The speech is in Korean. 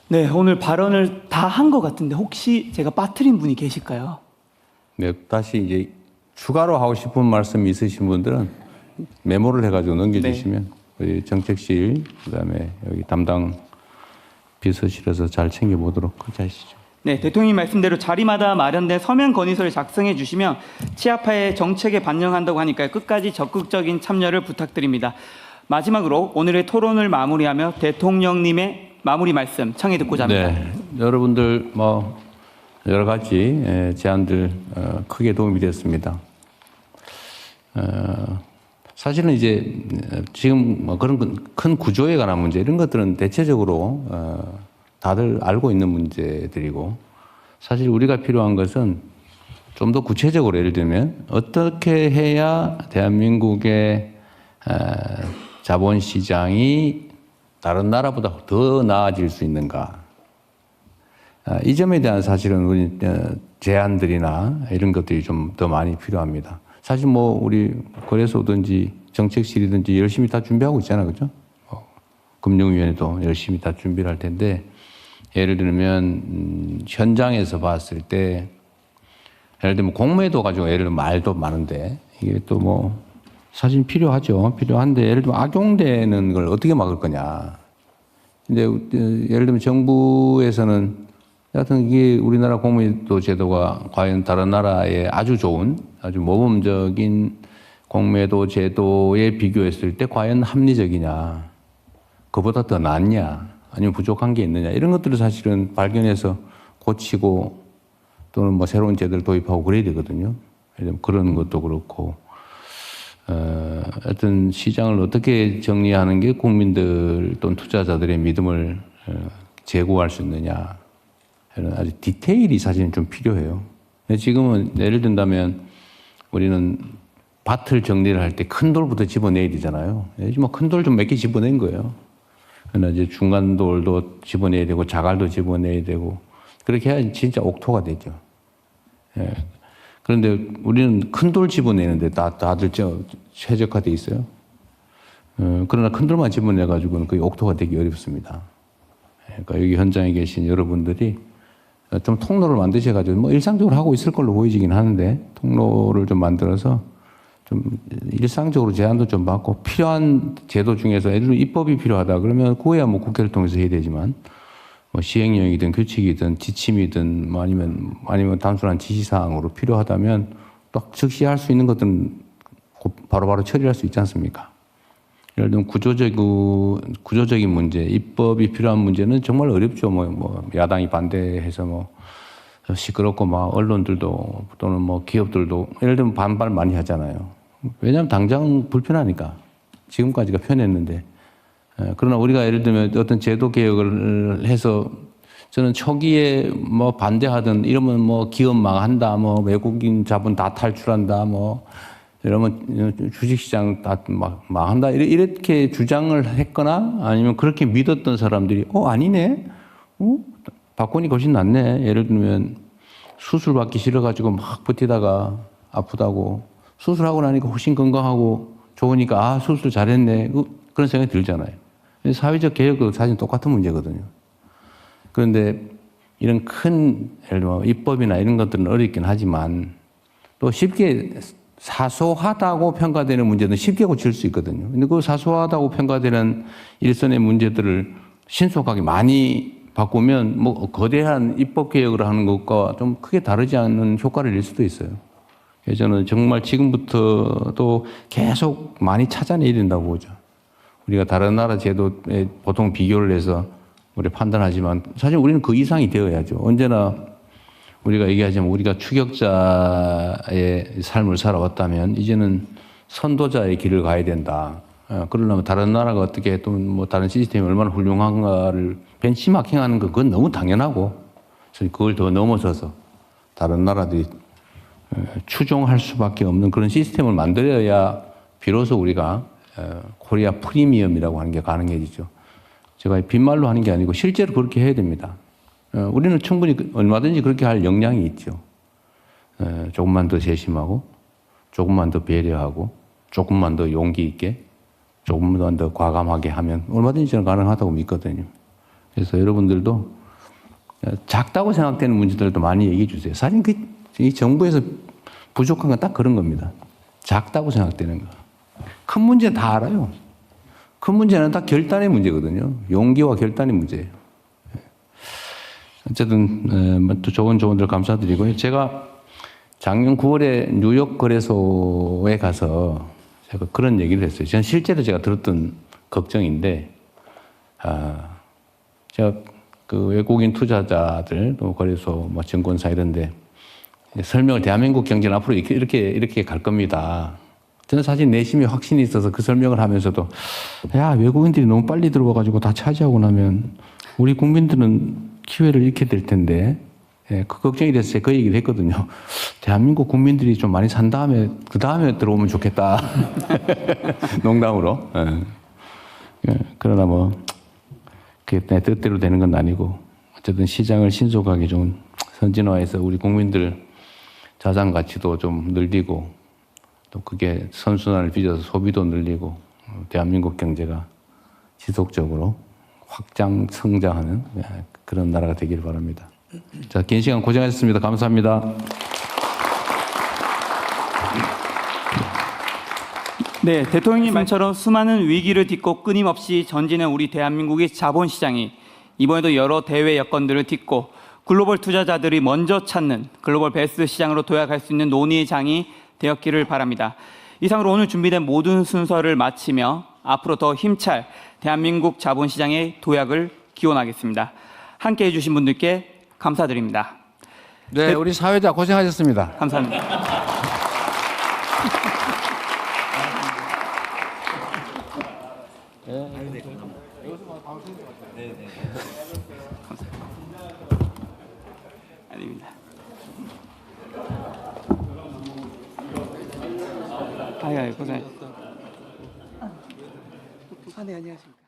네, 오늘 발언을 다 한 것 같은데 혹시 제가 빠뜨린 분이 계실까요? 네, 다시 이제 추가로 하고 싶은 말씀이 있으신 분들은 메모를 해가지고 넘겨주시면 우리 정책실 그다음에 여기 담당 비서실에서 잘 챙겨보도록 그렇게 하시죠. 네, 대통령님 말씀대로 자리마다 마련된 서면 건의서를 작성해 주시면 치아파의 정책에 반영한다고 하니까요. 끝까지 적극적인 참여를 부탁드립니다. 마지막으로 오늘의 토론을 마무리하며 대통령님의 마무리 말씀 청해 듣고자 합니다. 네, 여러분들 뭐 여러 가지 제안들 크게 도움이 됐습니다. 사실은 이제 지금 뭐 그런 큰 구조에 관한 문제 이런 것들은 대체적으로 다들 알고 있는 문제들이고 사실 우리가 필요한 것은 좀 더 구체적으로 예를 들면 어떻게 해야 대한민국의 자본시장이 다른 나라보다 더 나아질 수 있는가. 이 점에 대한 사실은 우리 제안들이나 이런 것들이 좀 더 많이 필요합니다. 사실 뭐 우리 거래소든지 정책실이든지 열심히 다 준비하고 있잖아요. 그죠? 금융위원회도 열심히 다 준비를 할 텐데 예를 들면 현장에서 봤을 때 예를 들면 공매도 가지고 예를 들면 말도 많은데 이게 또 뭐 사실 필요하죠. 필요한데 예를 들면 악용되는 걸 어떻게 막을 거냐. 근데 예를 들면 정부에서는 여하튼 이게 우리나라 공매도 제도가 과연 다른 나라에 아주 좋은 아주 모범적인 공매도 제도에 비교했을 때 과연 합리적이냐, 그보다 더 낫냐, 아니면 부족한 게 있느냐 이런 것들을 사실은 발견해서 고치고 또는 뭐 새로운 제도를 도입하고 그래야 되거든요. 예를 들면 그런 것도 그렇고 어떤 시장을 어떻게 정리하는 게 국민들 또는 투자자들의 믿음을 제고할 수 있느냐 이런 아주 디테일이 사실은 좀 필요해요. 지금은 예를 든다면 우리는 밭을 정리를 할 때 큰 돌부터 집어내야 되잖아요. 뭐 큰 돌 좀 몇 개 집어낸 거예요. 그러나 이제 중간 돌도 집어내야 되고 자갈도 집어내야 되고 그렇게 해야 진짜 옥토가 되죠. 예. 그런데 우리는 큰 돌 집어내는데 다들 최적화돼 있어요. 그러나 큰 돌만 집어내가지고는 거의 옥토가 되기 어렵습니다. 그러니까 여기 현장에 계신 여러분들이 좀 통로를 만드셔가지고 뭐 일상적으로 하고 있을 걸로 보이지긴 하는데 통로를 좀 만들어서 좀 일상적으로 제안도 좀 받고 필요한 제도 중에서 예를 들어 입법이 필요하다 그러면 그거야 뭐 국회를 통해서 해야 되지만 뭐 시행령이든 규칙이든 지침이든 뭐 아니면 단순한 지시사항으로 필요하다면 딱 즉시 할 수 있는 것들은 바로바로 처리할 수 있지 않습니까? 예를 들면 구조적인 문제, 입법이 필요한 문제는 정말 어렵죠. 뭐 야당이 반대해서 뭐 시끄럽고 막 언론들도 또는 뭐 기업들도 예를 들면 반발 많이 하잖아요. 왜냐하면 당장 불편하니까 지금까지가 편했는데 그러나 우리가 예를 들면 어떤 제도 개혁을 해서 저는 초기에 뭐 반대하던 이러면 뭐 기업 망한다, 뭐 외국인 자본 다 탈출한다, 뭐 이러면 주식시장 다 망한다 이렇게 주장을 했거나 아니면 그렇게 믿었던 사람들이 아니네, 바꾸니 훨씬 낫네. 예를 들면 수술 받기 싫어가지고 막 버티다가 아프다고 수술하고 나니까 훨씬 건강하고 좋으니까 수술 잘했네 그런 생각이 들잖아요. 사회적 개혁도 사실 똑같은 문제거든요. 그런데 이런 큰 예를 들면 입법이나 이런 것들은 어렵긴 하지만 또 쉽게 사소하다고 평가되는 문제는 쉽게 고칠 수 있거든요. 근데 그 사소하다고 평가되는 일선의 문제들을 신속하게 많이 바꾸면 뭐 거대한 입법 개혁을 하는 것과 좀 크게 다르지 않은 효과를 낼 수도 있어요. 그래서 저는 정말 지금부터도 계속 많이 찾아내야 된다고 보죠. 우리가 다른 나라 제도에 보통 비교를 해서 우리 판단하지만 사실 우리는 그 이상이 되어야죠. 언제나 우리가 얘기하자면 우리가 추격자의 삶을 살아왔다면 이제는 선도자의 길을 가야 된다. 그러려면 다른 나라가 어떻게 또 뭐 다른 시스템이 얼마나 훌륭한가를 벤치마킹하는 건 그건 너무 당연하고 그걸 더 넘어서서 다른 나라들이 추종할 수밖에 없는 그런 시스템을 만들어야 비로소 우리가 코리아 프리미엄이라고 하는 게 가능해지죠. 제가 빈말로 하는 게 아니고 실제로 그렇게 해야 됩니다. 우리는 충분히 얼마든지 그렇게 할 역량이 있죠. 조금만 더 세심하고 조금만 더 배려하고 조금만 더 용기 있게 조금만 더 과감하게 하면 얼마든지 저는 가능하다고 믿거든요. 그래서 여러분들도 작다고 생각되는 문제들도 많이 얘기해 주세요. 사실 이 정부에서 부족한 건 딱 그런 겁니다. 작다고 생각되는 거. 큰 문제 다 알아요. 큰 문제는 다 결단의 문제거든요. 용기와 결단의 문제예요. 어쨌든 또 좋은 조언들 감사드리고요. 제가 작년 9월에 뉴욕 거래소에 가서 제가 그런 얘기를 했어요. 저는 실제로 제가 들었던 걱정인데, 제가 그 외국인 투자자들, 또 거래소, 뭐 증권사 이런데 설명을 대한민국 경제는 앞으로 이렇게 갈 겁니다. 저는 사실 내심에 확신이 있어서 그 설명을 하면서도 야, 외국인들이 너무 빨리 들어와가지고 다 차지하고 나면 우리 국민들은 기회를 잃게 될 텐데, 예, 그 걱정이 돼서 제가 그 얘기를 했거든요. 대한민국 국민들이 좀 많이 산 다음에 그 다음에 들어오면 좋겠다. 농담으로. 예. 그러나 뭐 그게 내 뜻대로 되는 건 아니고 어쨌든 시장을 신속하게 좀 선진화해서 우리 국민들 자산 가치도 좀 늘리고 또 그게 선순환을 빚어서 소비도 늘리고 대한민국 경제가 지속적으로 확장 성장하는 그런 나라가 되길 바랍니다. 자, 긴 시간 고생하셨습니다. 감사합니다. 네, 대통령님 말처럼 수많은 위기를 딛고 끊임없이 전진한 우리 대한민국의 자본시장이 이번에도 여러 대외 여건들을 딛고 글로벌 투자자들이 먼저 찾는 글로벌 베스트 시장으로 도약할 수 있는 논의의 장이 되었기를 바랍니다. 이상으로 오늘 준비된 모든 순서를 마치며 앞으로 더 힘찰 대한민국 자본시장의 도약을 기원하겠습니다. 함께해 주신 분들께 감사드립니다. 네, 우리 사회자 고생하셨습니다. 감사합니다. 아닙니다. 아유, 고생하셨습니다. 네, 안녕하십니까.